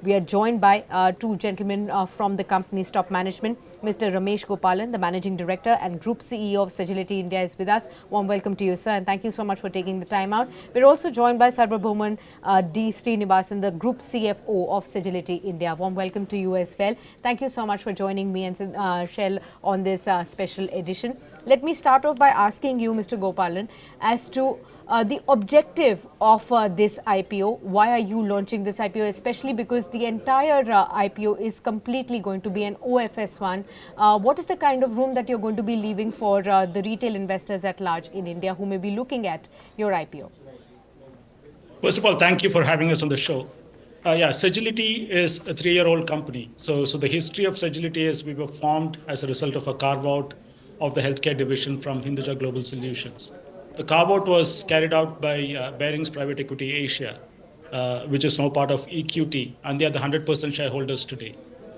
We are joined by two gentlemen from the company's top management. Mr. Ramesh Gopalan, the Managing Director and Group CEO of Sagility India, is with us. Warm welcome to you, sir, and thank you so much for taking the time out. We're also joined by Sarvabhouman D. Srinivasan, the Group CFO of Sagility India. Warm welcome to you as well. Thank you so much for joining me and Shell on this special edition. Let me start off by asking you, Mr. Gopalan, as to the objective of this IPO. Why are you launching this IPO? Especially because the entire IPO is completely going to be an OFS one. What is the kind of room that you're going to be leaving for the retail investors at large in India who may be looking at your IPO? First of all, thank you for having us on the show. Sagility is a 3-year-old company. So the history of Sagility is we were formed as a result of a carve-out of the healthcare division from Hinduja Global Solutions. The carve-out was carried out by Barings Private Equity Asia, which is now part of EQT, and they are the 100% shareholders today.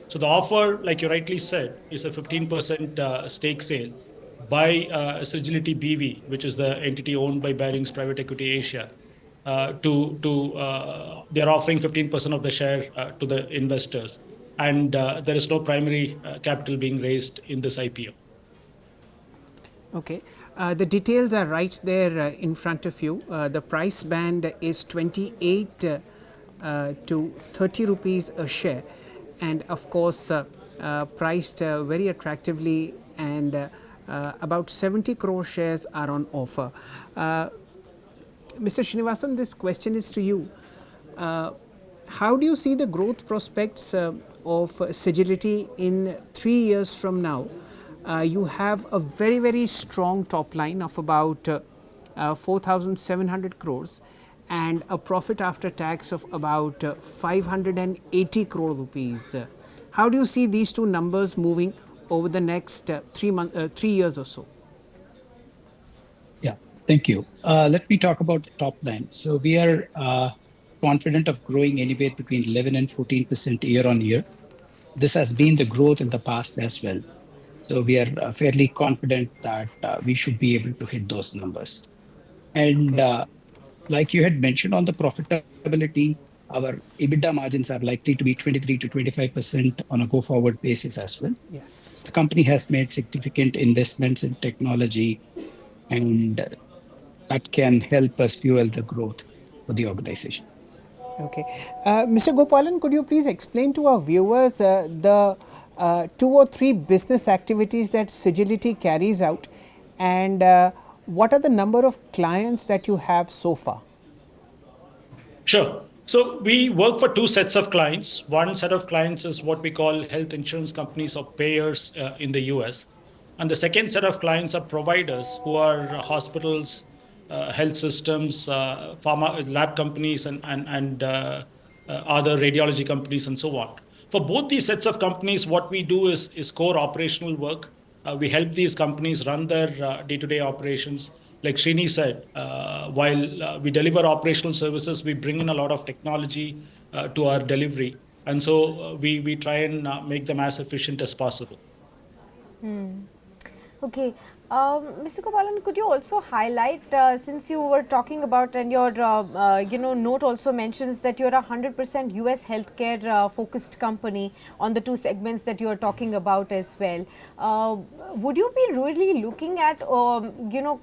So the offer, like you rightly said, is a 15% stake sale by Sagility BV, which is the entity owned by Barings Private Equity Asia. They're offering 15% of the share to the investors, and there is no primary capital being raised in this IPO. Okay. The details are right there in front of you. The price band is 28 to 30 rupees a share, and of course priced very attractively, and about 70 crore shares are on offer. Mr. Srinivasan, this question is to you. How do you see the growth prospects of Sagility in 3 years from now? You have a very, very strong top line of about 4,700 crores and a profit after tax of about 580 crore rupees. How do you see these two numbers moving over the next 3 years or so? Yeah, thank you. Let me talk about the top line. So we are confident of growing anywhere between 11 and 14% year on year. This has been the growth in the past as well. So we are fairly confident that we should be able to hit those numbers. And like you had mentioned on the profitability, our EBITDA margins are likely to be 23 to 25% on a go-forward basis as well. Yeah. So the company has made significant investments in technology, and that can help us fuel the growth for the organization. Okay. Mr. Gopalan, could you please explain to our viewers the 2 or 3 business activities that Sagility carries out, and what are the number of clients that you have so far? Sure. So we work for 2 sets of clients. One set of clients is what we call health insurance companies or payers in the US. And the second set of clients are providers who are hospitals, health systems, pharma lab companies, and other radiology companies, and so on. For both these sets of companies, what we do is core operational work. We help these companies run their day-to-day operations. Like Srini said, while we deliver operational services, we bring in a lot of technology to our delivery. And so we try and make them as efficient as possible. Okay. Mr. Gopalan, could you also highlight, since you were talking about, and your note also mentions that you're a 100% US healthcare focused company on the 2 segments that you are talking about as well. Would you be really looking at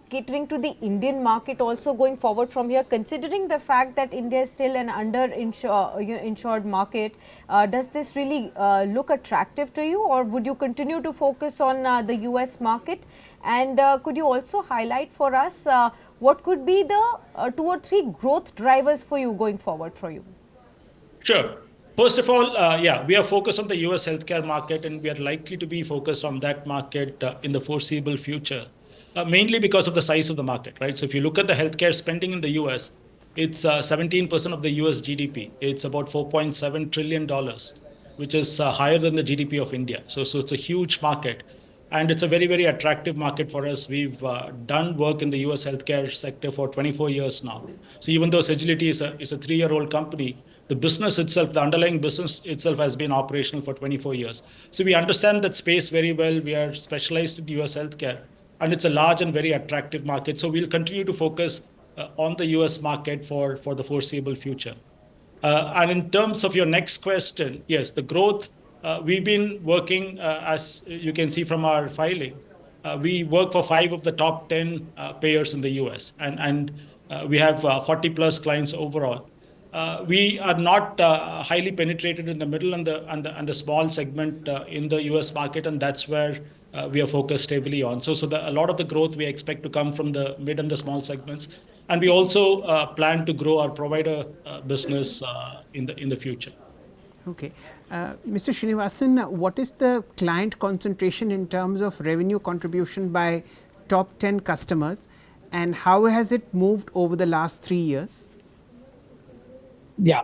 catering to the Indian market also going forward from here, considering the fact that India is still an insured market? Does this really look attractive to you, or would you continue to focus on the US market? And could you also highlight for us what could be the 2 or 3 growth drivers for you going forward for you? Sure. First of all, we are focused on the US healthcare market, and we are likely to be focused on that market in the foreseeable future, mainly because of the size of the market, right? So if you look at the healthcare spending in the US, it's 17% of the US GDP. It's about $4.7 trillion, which is higher than the GDP of India. So it's a huge market. And it's a very, very attractive market for us. We've done work in the US healthcare sector for 24 years now. So even though Sagility is a 3-year-old company, the business itself, the underlying business itself has been operational for 24 years. So we understand that space very well. We are specialized in US healthcare, and it's a large and very attractive market. So we'll continue to focus on the US market for the foreseeable future. And in terms of your next question, yes, the growth, we've been working, as you can see from our filing, we work for 5 of the top 10 payers in the US, and we have 40 plus clients overall. We are not highly penetrated in the middle and the small segment in the US market, and that's where we are focused heavily on. So a lot of the growth we expect to come from the mid and the small segments, and we also plan to grow our provider business in the future. Okay. Mr. Srinivasan, what is the client concentration in terms of revenue contribution by top 10 customers, and how has it moved over the last 3 years? Yeah.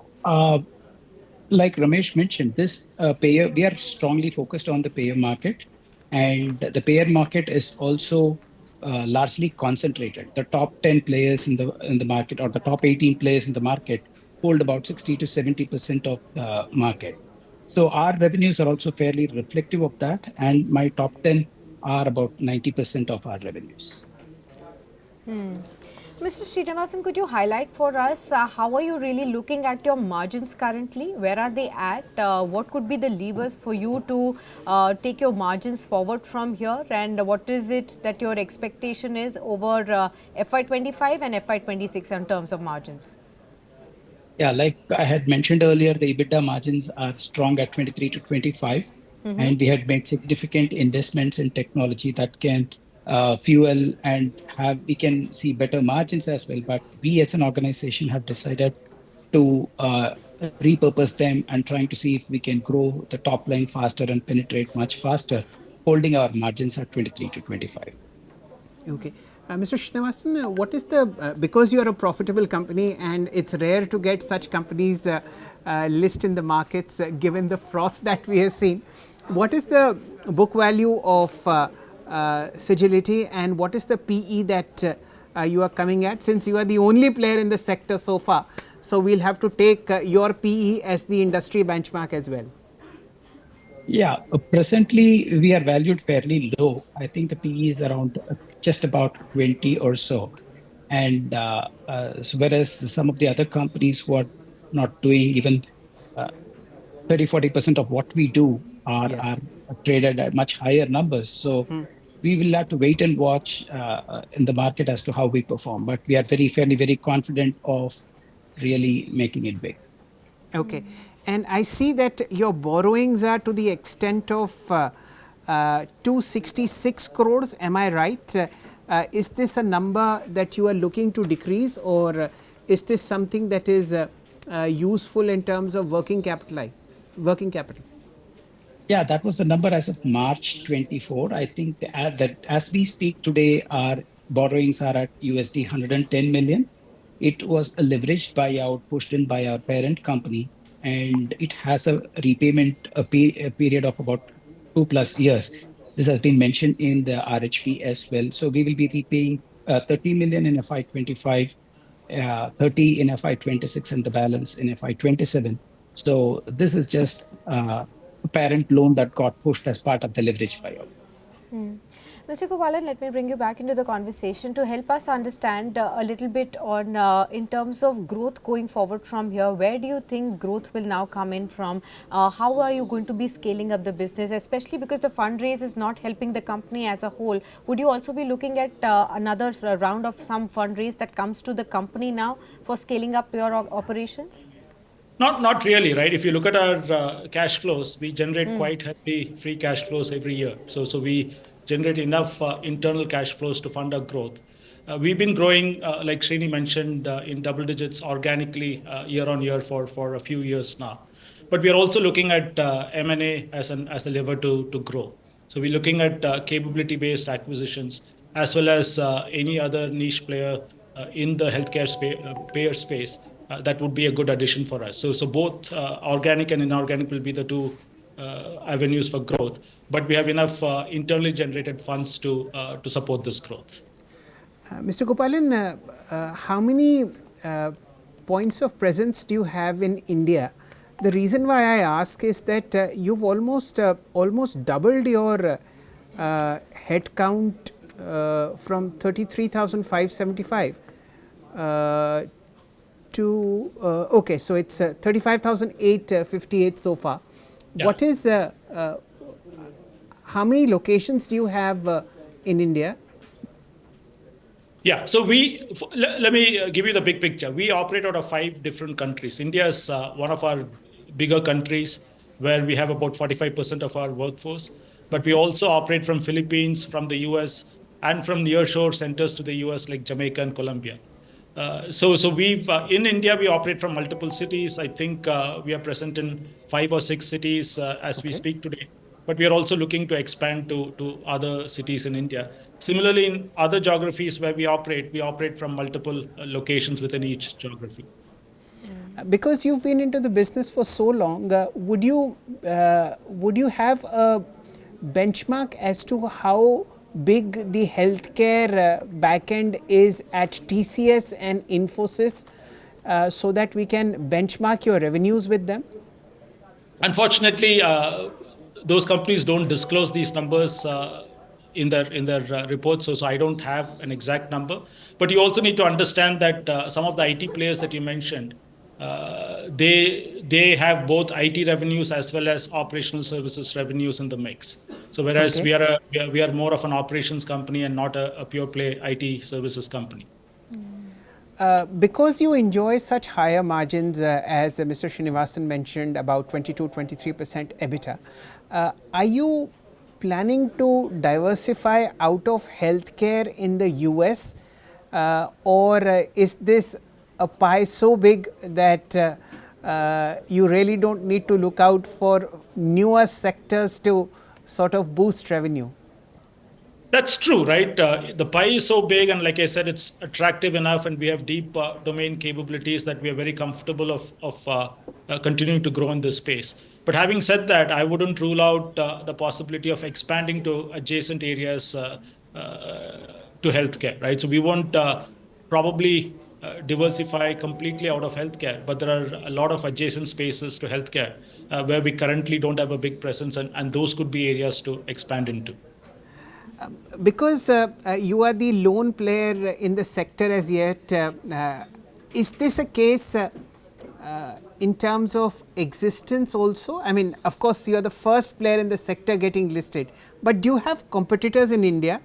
Like Ramesh mentioned, this payer, we are strongly focused on the payer market, and the payer market is also largely concentrated. The top 10 players in the market, or the top 18 players in the market, hold about 60 to 70% of the market. So our revenues are also fairly reflective of that, and my top 10 are about 90% of our revenues. Mr. Srinivasan, could you highlight for us how are you really looking at your margins currently? Where are they at? What could be the levers for you to take your margins forward from here? And what is it that your expectation is over FY25 and FY26 in terms of margins? Yeah, like I had mentioned earlier, the EBITDA margins are strong at 23 to 25. And we had made significant investments in technology that can fuel and we can see better margins as well. But we as an organization have decided to repurpose them and trying to see if we can grow the top line faster and penetrate much faster, holding our margins at 23 to 25. Okay. Mr. Srinivasan, what is the, because you are a profitable company and it's rare to get such companies list in the markets given the froth that we have seen, what is the book value of Sagility and what is the PE that you are coming at, since you are the only player in the sector so far? So we'll have to take your PE as the industry benchmark as well. Yeah, presently we are valued fairly low. I think the PE is around just about 20 or so. And whereas some of the other companies who are not doing even 30-40% of what we do are traded at much higher numbers. So we will have to wait and watch in the market as to how we perform. But we are fairly, very confident of really making it big. Okay. And I see that your borrowings are to the extent of 266 crores. Am I right? Is this a number that you are looking to decrease, or is this something that is useful in terms of working capital? Yeah, that was the number as of March 24. I think that as we speak today, our borrowings are at USD 110 million. It was a leveraged buyout pushed in by our parent company, and it has a repayment a period of about 2+ years. This has been mentioned in the RHP as well. So we will be repaying 30 million in FY25, 30 in FY26, and the balance in FY27. So this is just a parent loan that got pushed as part of the leverage buyout. Mr. Gopalan, let me bring you back into the conversation to help us understand a little bit on in terms of growth going forward from here. Where do you think growth will now come in from? How are you going to be scaling up the business, especially because the fundraise is not helping the company as a whole? Would you also be looking at another round of some fundraise that comes to the company now for scaling up your operations? Not really, right? If you look at our cash flows, we generate quite healthy free cash flows every year. So we generate enough internal cash flows to fund our growth. We've been growing, like Srini mentioned, in double digits organically year on year for a few years now. But we are also looking at M&A as a lever to grow. So we're looking at capability-based acquisitions as well as any other niche player in the healthcare payer space. That would be a good addition for us. So both organic and inorganic will be the two avenues for growth. But we have enough internally generated funds to support this growth. Mr. Gopalan, how many points of presence do you have in India? The reason why I ask is that you've almost doubled your headcount from 33,575 to okay, so it's 35,858 so far. Yeah. What is how many locations do you have in India? Yeah, so let me give you the big picture. We operate out of 5 different countries. India is one of our bigger countries where we have about 45% of our workforce. But we also operate from Philippines, from the US, and from nearshore centers to the US like Jamaica and Colombia. So we've in India we operate from multiple cities. I think we are present in 5 or 6 cities as we Okay. speak today. But we are also looking to expand to other cities in India. Similarly, in other geographies where we operate from multiple locations within each geography. Because you've been into the business for so long, would you have a benchmark as to how big the healthcare backend is at TCS and Infosys, so that we can benchmark your revenues with them? Unfortunately, those companies don't disclose these numbers in their reports, so I don't have an exact number. But you also need to understand that some of the IT players that you mentioned, they have both IT revenues as well as operational services revenues in the mix. So whereas Okay. we are more of an operations company and not a pure play IT services company. Because you enjoy such higher margins, as Mr. Srinivasan mentioned, about 22-23% EBITDA, are you planning to diversify out of healthcare in the US, or is this a pie so big that you really don't need to look out for newer sectors to sort of boost revenue? That's true, right? The pie is so big, and like I said, it's attractive enough, and we have deep domain capabilities that we are very comfortable of continuing to grow in this space. But having said that, I wouldn't rule out the possibility of expanding to adjacent areas to healthcare, right? So we won't probably diversify completely out of healthcare, but there are a lot of adjacent spaces to healthcare where we currently don't have a big presence, and those could be areas to expand into. Because you are the lone player in the sector as yet, is this a case in terms of existence also? I mean, of course, you are the first player in the sector getting listed, but do you have competitors in India?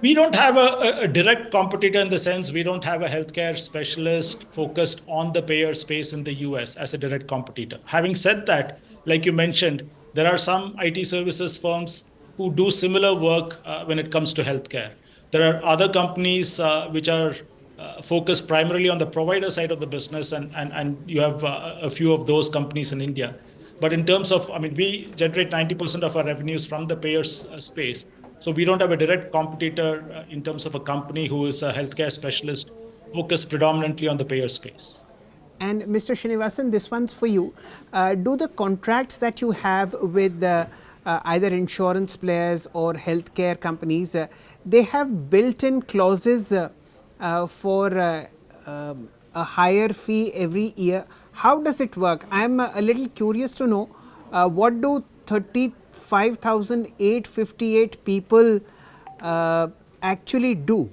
We don't have a direct competitor in the sense we don't have a healthcare specialist focused on the payer space in the US as a direct competitor. Having said that, like you mentioned, there are some IT services firms who do similar work when it comes to healthcare. There are other companies which are focused primarily on the provider side of the business, and you have a few of those companies in India. But in terms of, I mean, we generate 90% of our revenues from the payers space. So we don't have a direct competitor in terms of a company who is a healthcare specialist focused predominantly on the payer space. And Mr. Srinivasan, this one's for you. Do the contracts that you have with either insurance players or healthcare companies, they have built-in clauses for a higher fee every year? How does it work? I'm a little curious to know what do 35,858 people actually do?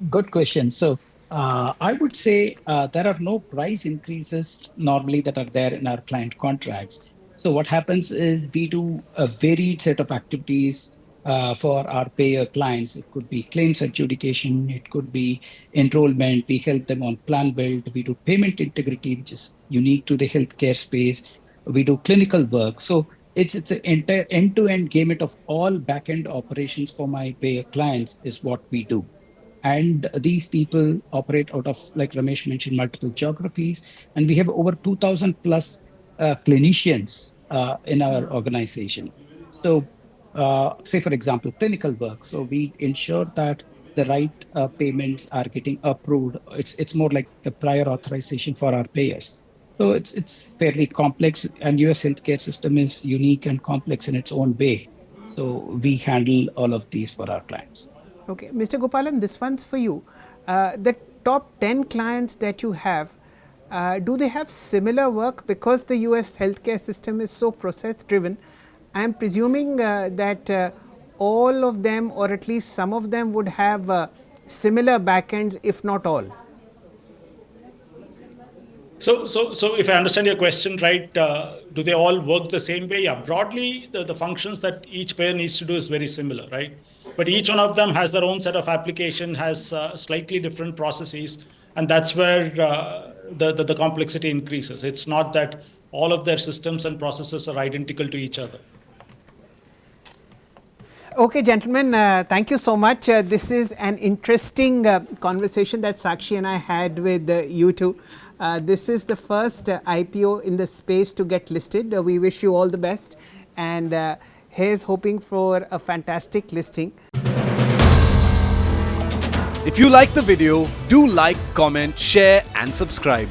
Good question. So I would say there are no price increases normally that are there in our client contracts. So what happens is we do a varied set of activities for our payer clients. It could be claims adjudication, it could be enrollment. We help them on plan build. We do payment integrity, which is unique to the healthcare space. We do clinical work. So it's an entire end-to-end gamut of all back-end operations for my payer clients is what we do. And these people operate out of, like Ramesh mentioned, multiple geographies. And we have over 2,000 plus clinicians in our organization. So, say, for example, clinical work. So we ensure that the right payments are getting approved. It's more like the prior authorization for our payers. So it's fairly complex, and US healthcare system is unique and complex in its own way. So we handle all of these for our clients. Okay, Mr. Gopalan, this one's for you. The top 10 clients that you have, do they have similar work? Because the US healthcare system is so process driven, I am presuming that all of them, or at least some of them, would have similar backends, if not all? So if I understand your question right, do they all work the same way? Yeah, broadly, the functions that each pair needs to do is very similar, right? But each one of them has their own set of application, has slightly different processes, and that's where the complexity increases. It's not that all of their systems and processes are identical to each other. Okay, gentlemen, thank you so much. This is an interesting conversation that Sakshi and I had with you two. This is the first IPO in the space to get listed. We wish you all the best, and here's hoping for a fantastic listing. If you like the video, do like, comment, share and subscribe.